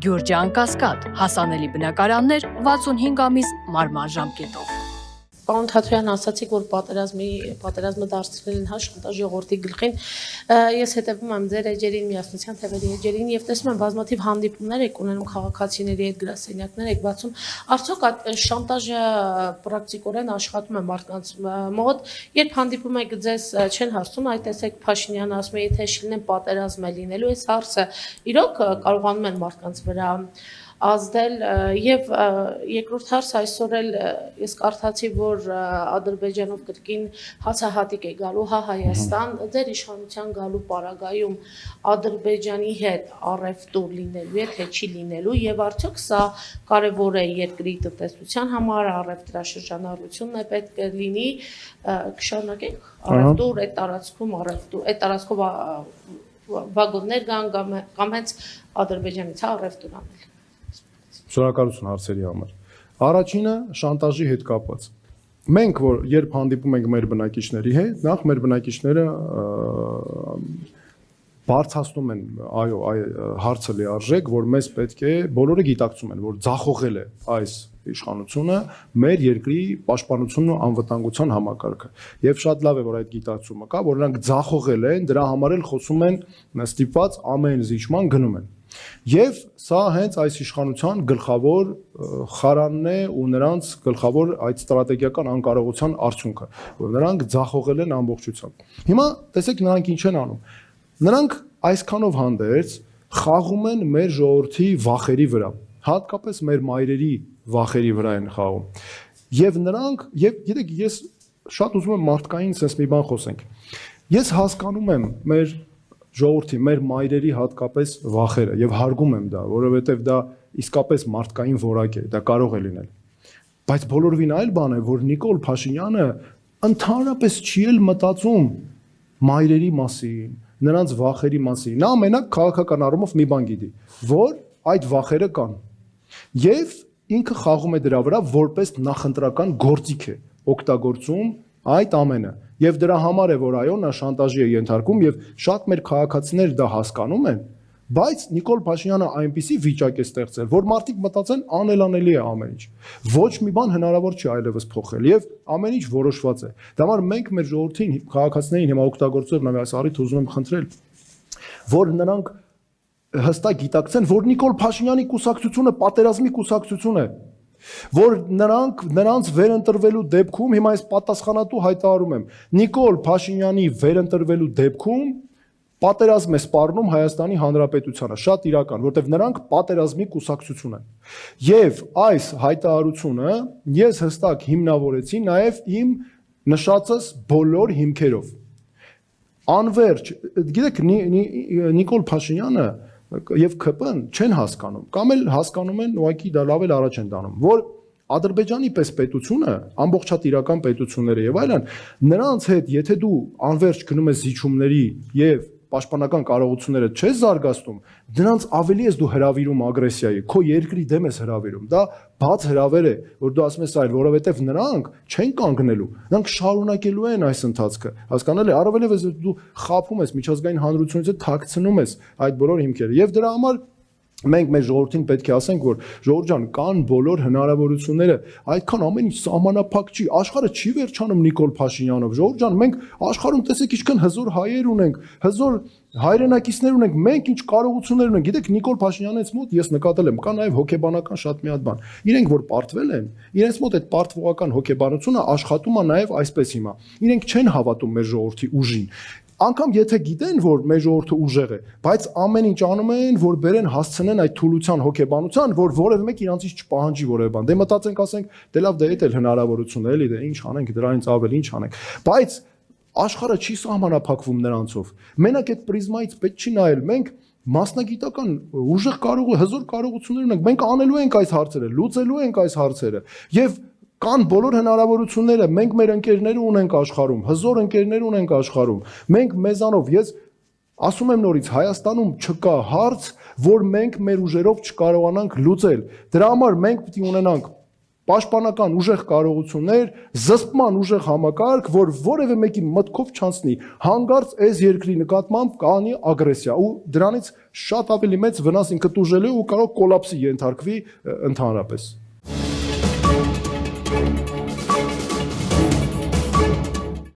Գյուրջան Կասկադ, հասանելի բնակարաններ 65 ամիս մարման ժամկետով։ Պարոն Թաթոյան, ասացիք, որ պատերազմը դարձրել են շանտաժ ժողովրդի գլխին։ Ես հետևում եմ ձեր էջերին, միասնության թևերի էջերին եւ տեսնում եմ բազմաթիվ հանդիպումներ եք ունենում քաղաքացիների հետ, գրասենյակներ եք բացում։ Արդյոք այդ շանտաժը պրակտիկորեն աշխատում է մարդկանց մոտ, երբ հանդիպում եք ձեզ չեն հարցնում, այ տեսեք Փաշինյանը ասում է, եթե շլինեն պատերազմ է լինելու, այս հարցը իրոք կարողանում են մարդկանց վրա ազդել եւ երկրորդ հարց այսօր էլ ես կարդացի, որ Ադրբեջանով կրկին հացահատիկ է գալու Հայաստան, ձեր իշխանության գալու պարագայում Ադրբեջանի հետ առևտուր լինելու է, թե չի լինելու եւ արդյոք սա կարեւոր է երկրի տնտեսության համար, առևտրաշրջանառությունն է պետք է լինի, կշարունակենք առևտուր այդ տարածքում այդ տարածքով վագոններ կան կամ հենց Ադրբեջանից առևտուր անել։ Շնորհակալություն հարցերի համար։ Առաջինը շանտաժի հետ կապված։ Մենք որ երբ հանդիպում ենք մեր բնակիչների հետ, նախ մեր բնակիչները բարձրացնում են, այո, հարցը լիարժեք, որ մեզ պետք է բոլորը գիտակցում են, որ ձախողել է այս իշխանությունը մեր երկրի պաշտպանությունն ու անվտանգության համակարգը։ Եվ շատ լավ է, որ այդ գիտակցումը կա, որ նրանք ձախողել են, դրա համար էլ խոսում են ստիպված ամեն զիջման գնում են։ Եվ սա հենց այս իշխանության գլխավոր խարանն է ու նրանց գլխավոր այդ ստրատեգիական անկարողության արդյունքը, որ նրանք ձախողել են ամբողջությամբ։ Հիմա տեսեք նրանք ինչ են անում։ Նրանք այսքանով հանդերձ խաղում են մեր ժողովրդի վախերի վրա, հատկապես մեր մայրերի վախերի վրա են խաղում։ Եվ նրանք, եւ գիտեք, ես շատ ուզում եմ մարդկային sense մի բան խոսենք։ Ես հասկանում եմ մեր ժողովրդի, մեր մայրերի հատկապես վախերը եւ հարգում եմ դա, որովհետեւ դա իսկապես մարդկային որակ է, դա կարող է լինել։ Բայց բոլորովին այլ բան է, որ Նիկոլ Փաշինյանը ընդհանրապես չի էլ մտածում մայրերի մասին, նրանց վախերի մասին։ Նա մենակ քաղաքական առումով մի բան գիտի, որ այդ վախերը կան։ Եվ ինքը խաղում է դրա վրա որպես նախընտրական գործիք է օգտագործում այդ ամենը։ Եվ դրա համար է, որ այո, նա շանտաժի է ենթարկում եւ շատ մեր քաղաքացիներ դա հասկանում են, բայց Նիկոլ Փաշինյանը այնպիսի վիճակ է ստեղծել, որ մարդիկ մտածեն անելանելի է ամեն ինչ։ Ոչ մի բան հնարավոր չի այլևս փոխել եւ ամեն ինչ որոշված է։ Դա համար մենք մեր ժողովրդին, քաղաքացիներին հիմա օգտագործելով նաեւ այս առիթ ուզում եմ խնդրել, որ նրանք հստակ գիտակցեն, որ Նիկոլ Փաշինյանի կուսակցությունը պատերազմի կուսակցություն է, որ նրանց վերընտրվելու դեպքում հիմա այս պատասխանատու հայտարարում եմ Նիկոլ Փաշինյանի վերընտրվելու դեպքում պատերազմ է սպառնում Հայաստանի Հանրապետությանը, շատ իրական, որտեղ նրանք պատերազմի կուսակցություն են։ Եվ այս հայտարարությունը ես հստակ հիմնավորեցի նաև իմ նշածս բոլոր հիմքերով։ Անվերջ, գիտեք, Նիկոլ Փաշինյանը եւ ԿՊ-ն չեն հասկանում, կամ էլ հասկանում են ուղղակի դա լավ էլ առաջ են դանում, որ Ադրբեջանի պես պետությունը, ամբողջատիրական պետությունները եւ այլն, նրանց հետ, եթե դու անվերջ գնում ես զիջումների եւ պաշտպանական կարողությունները չես զարգացնում, դրանց ավելի ես դու հրավիրում ագրեսիայի, քո երկրի դեմ ես հրավիրում։ Դա բաց հրավեր է, որ դու ասում ես այլ, որովհետեւ նրանք չեն կանգնելու, նրանք շարունակելու են այս ընթացքը։ Հասկանալի, առավելևս դու խափում ես միջազգային հանրությունից հետ թաքցնում ես այդ բոլոր հիմքերը։ Եվ դրա համար մենք մեր ժողովրդին պետք է ասենք, որ ժողովուրդ ջան, կան բոլոր հնարավորությունները, այդքան ամեն ինչ սահմանափակ չի, աշխարհը չի վերջանում Նիկոլ Փաշինյանով։ Ժողովուրդ ջան, մենք աշխարհում տեսեք ինչքան հզոր հայեր ունենք, հզոր հայրենակիցներ ունենք, մենք ինչ կարողություններ ունենք։ Գիտեք, Նիկոլ Փաշինյանից մոտ ես նկատել եմ, կա նաև հոգեբանական շատ մի հատ բան։ Իրենք որ պարտվել են, իրենց մոտ այդ պարտվողական հոգեբանությունը աշխատում է նաև այսպես հիմա։ Իրենք չեն հավատում մեր ժողովրդի ուժին։ Անկամ եթե գիտեն, որ մեր ժողովուրդը ուժեղ է, բայց ամեն ինչ անում են, որ բերեն հասցնեն այդ թուլության հոգեբանության, որ որևէ մեկ իրանցից չպահանջի որևէ բան։ Դե մտածենք, ասենք, դե լավ, դե դա էլ հնարավորություն է, էլի, դե ինչ անենք, դրանից ավել ինչ անենք։ Բայց աշխարհը չի սահմանափակվում նրանցով։ Մենակ այդ պրիզմայից պետք չի նայել։ Մենք մասնագիտական ուժեղ հզոր կարողություններ ունենք։ Մենք անելու ենք այս հարցերը, լուծելու ենք այս հարցերը։ Եվ կան բոլոր հնարավորությունները, մենք մեր ընկերները ունենք աշխարհում, հզոր ընկերներ ունենք աշխարհում։ Մենք մեզանով, ես ասում եմ նորից, Հայաստանում չկա հարց, որ մենք մեր ուժերով չկարողանանք լուծել։ Դրա համար մենք պետք է ունենանք պաշտպանական ուժեղ կարողություններ, զսպման ուժեղ համակարգ, որ որևէ մեկի մտքով չանցնի հանկարծ այս երկրի նկատմամբ կանի ագրեսիա ու դրանից շատ ավելի մեծ վնաս ինքը տուժելու ու կարող կոլապսի ենթարկվի ընդհանրապես։